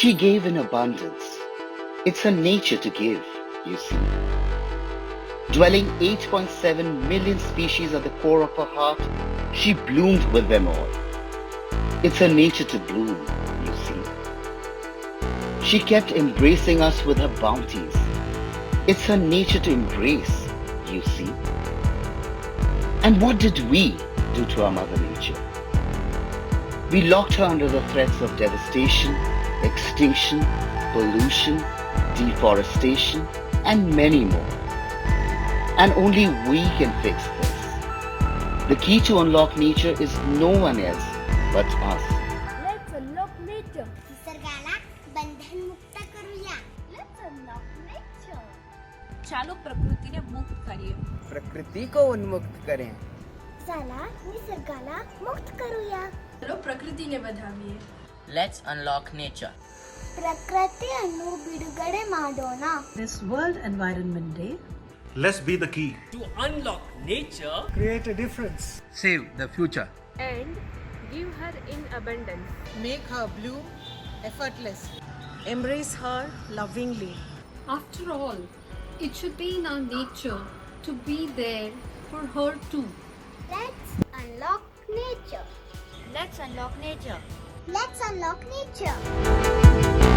She gave in abundance. It's her nature to give, you see. Dwelling 8.7 million species at the core of her heart, she bloomed with them all. It's her nature to bloom, you see. She kept embracing us with her bounties. It's her nature to embrace, you see. And what did we do to our Mother Nature? We locked her under the threats of devastation, extinction, pollution, deforestation, and many more. And only we can fix this. The key to unlock nature is no one else but us. Let's unlock nature. निसर्गाला बंधन मुक्त करूया. Let's unlock nature. चालो प्रकृतीने मुक्त करिए. प्रकृति को उन्मुक्त करें. चला निसर्गाला मुक्त करूया. चलो प्रकृतीने बधाविए. Let's unlock nature. ಪ್ರಕೃತಿಯನ್ನು ಬಿಡುಗಡೆ ಮಾಡೋಣ. This World Environment Day. Let's be the key. To unlock nature, Create a difference. Save the future. And give her in abundance. Make her bloom effortlessly. Embrace her lovingly. After all, it should be in our nature to be there for her too. Let's unlock nature. Let's unlock nature. Let's unlock nature.